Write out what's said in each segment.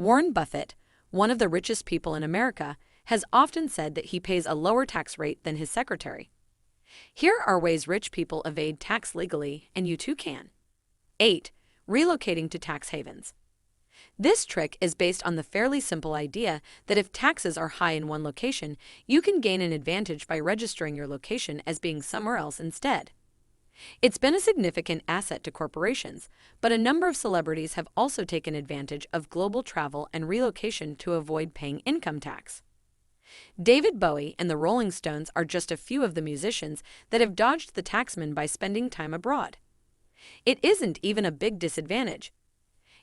Warren Buffett, one of the richest people in America, has often said that he pays a lower tax rate than his secretary. Here are ways rich people evade tax legally, and you too can. 8. Relocating to tax havens. This trick is based on the fairly simple idea that if taxes are high in one location, you can gain an advantage by registering your location as being somewhere else instead. It's been a significant asset to corporations, but a number of celebrities have also taken advantage of global travel and relocation to avoid paying income tax. David Bowie and the Rolling Stones are just a few of the musicians that have dodged the taxman by spending time abroad. It isn't even a big disadvantage.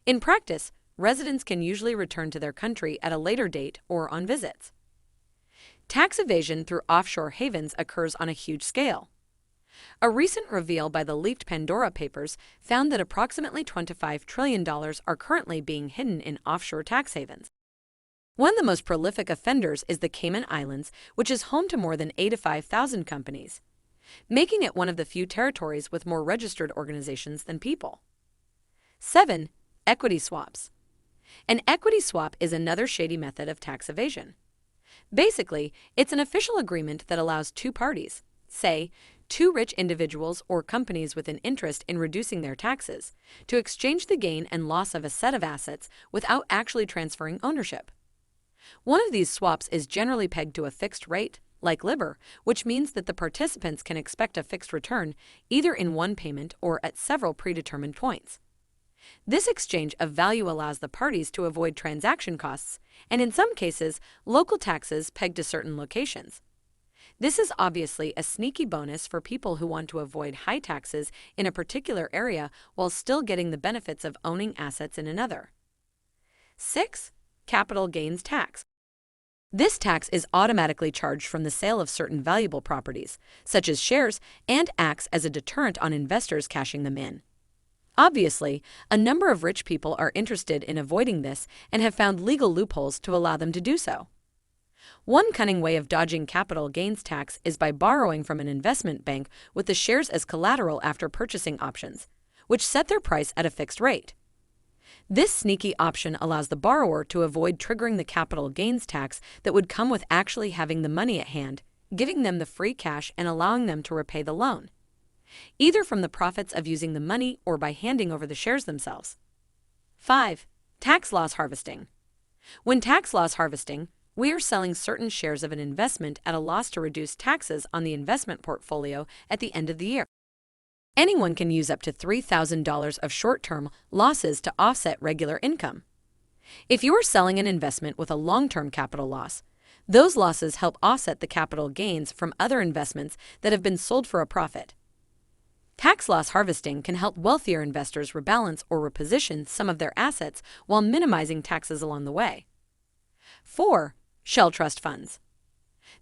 In practice, residents can usually return to their country at a later date or on visits. Tax evasion through offshore havens occurs on a huge scale. A recent reveal by the leaked Pandora Papers found that approximately $25 trillion are currently being hidden in offshore tax havens. One of the most prolific offenders is the Cayman Islands, which is home to more than 85,000 companies, making it one of the few territories with more registered organizations than people. 7. Equity swaps. An equity swap is another shady method of tax evasion. Basically, it's an official agreement that allows two parties, say, two rich individuals or companies with an interest in reducing their taxes, to exchange the gain and loss of a set of assets without actually transferring ownership. One of these swaps is generally pegged to a fixed rate, like LIBOR, which means that the participants can expect a fixed return either in one payment or at several predetermined points. This exchange of value allows the parties to avoid transaction costs and, in some cases, local taxes pegged to certain locations. This is obviously a sneaky bonus for people who want to avoid high taxes in a particular area while still getting the benefits of owning assets in another. 6. Capital gains tax. This tax is automatically charged from the sale of certain valuable properties, such as shares, and acts as a deterrent on investors cashing them in. Obviously, a number of rich people are interested in avoiding this and have found legal loopholes to allow them to do so. One cunning way of dodging capital gains tax is by borrowing from an investment bank with the shares as collateral after purchasing options, which set their price at a fixed rate. This sneaky option allows the borrower to avoid triggering the capital gains tax that would come with actually having the money at hand, giving them the free cash and allowing them to repay the loan, either from the profits of using the money or by handing over the shares themselves. 5. Tax loss harvesting. When tax loss harvesting, we are selling certain shares of an investment at a loss to reduce taxes on the investment portfolio at the end of the year. Anyone can use up to $3,000 of short-term losses to offset regular income. If you are selling an investment with a long-term capital loss, those losses help offset the capital gains from other investments that have been sold for a profit. Tax loss harvesting can help wealthier investors rebalance or reposition some of their assets while minimizing taxes along the way. 4. Shell trust funds.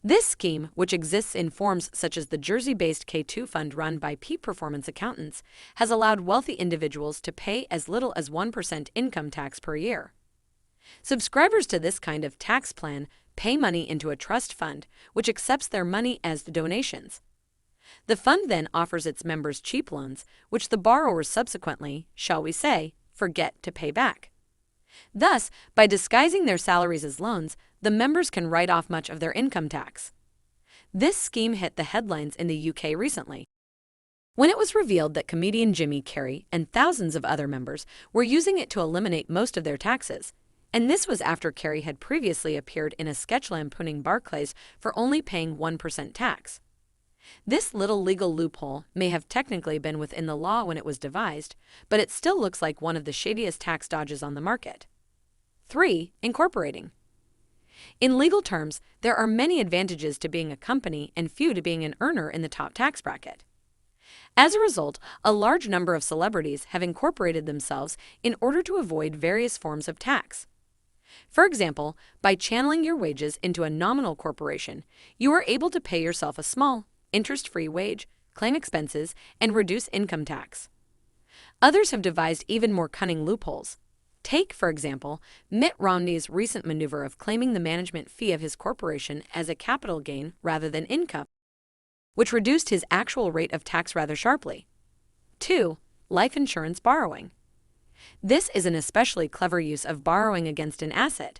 This scheme, which exists in forms such as the Jersey-based K2 fund run by Peak Performance Accountants, has allowed wealthy individuals to pay as little as 1% income tax per year. Subscribers to this kind of tax plan pay money into a trust fund, which accepts their money as donations. The fund then offers its members cheap loans, which the borrowers subsequently, shall we say, forget to pay back. Thus, by disguising their salaries as loans, the members can write off much of their income tax. This scheme hit the headlines in the UK recently, when it was revealed that comedian Jimmy Carrey and thousands of other members were using it to eliminate most of their taxes, and this was after Carrey had previously appeared in a sketch lampooning Barclays for only paying 1% tax. This little legal loophole may have technically been within the law when it was devised, but it still looks like one of the shadiest tax dodges on the market. 3. Incorporating. In legal terms, there are many advantages to being a company and few to being an earner in the top tax bracket. As a result, a large number of celebrities have incorporated themselves in order to avoid various forms of tax. For example, by channeling your wages into a nominal corporation, you are able to pay yourself a small, interest-free wage, claim expenses, and reduce income tax. Others have devised even more cunning loopholes. Take, for example, Mitt Romney's recent maneuver of claiming the management fee of his corporation as a capital gain rather than income, which reduced his actual rate of tax rather sharply. 2. Life insurance borrowing. This is an especially clever use of borrowing against an asset.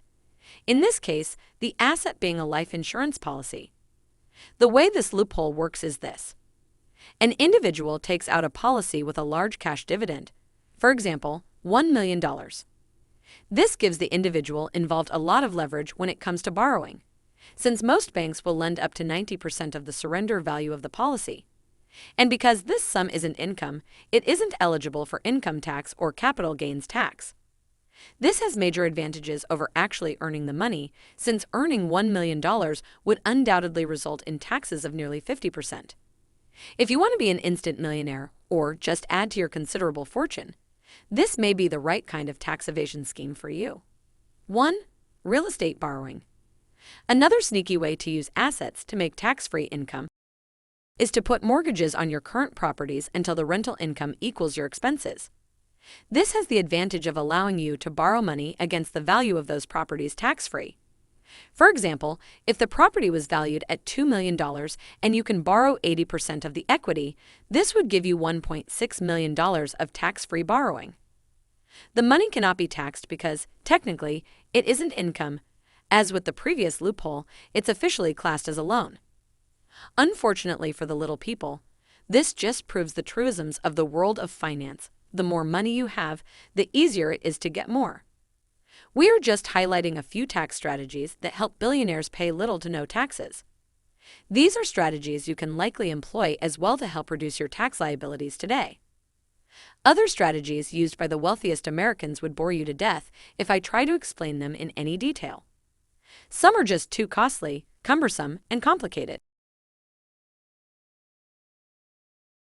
In this case, the asset being a life insurance policy. The way this loophole works is this. An individual takes out a policy with a large cash dividend, for example, $1 million. This gives the individual involved a lot of leverage when it comes to borrowing, since most banks will lend up to 90% of the surrender value of the policy. And because this sum isn't income, it isn't eligible for income tax or capital gains tax. This has major advantages over actually earning the money, since earning $1 million would undoubtedly result in taxes of nearly 50%. If you want to be an instant millionaire, or just add to your considerable fortune, this may be the right kind of tax evasion scheme for you. 1. Real estate borrowing. Another sneaky way to use assets to make tax-free income is to put mortgages on your current properties until the rental income equals your expenses. This has the advantage of allowing you to borrow money against the value of those properties tax-free. For example, if the property was valued at $2 million and you can borrow 80% of the equity, this would give you $1.6 million of tax-free borrowing. The money cannot be taxed because, technically, it isn't income. As with the previous loophole, it's officially classed as a loan. Unfortunately for the little people, this just proves the truisms of the world of finance. The more money you have, the easier it is to get more. We are just highlighting a few tax strategies that help billionaires pay little to no taxes. These are strategies you can likely employ as well to help reduce your tax liabilities today. Other strategies used by the wealthiest Americans would bore you to death if I try to explain them in any detail. Some are just too costly, cumbersome, and complicated.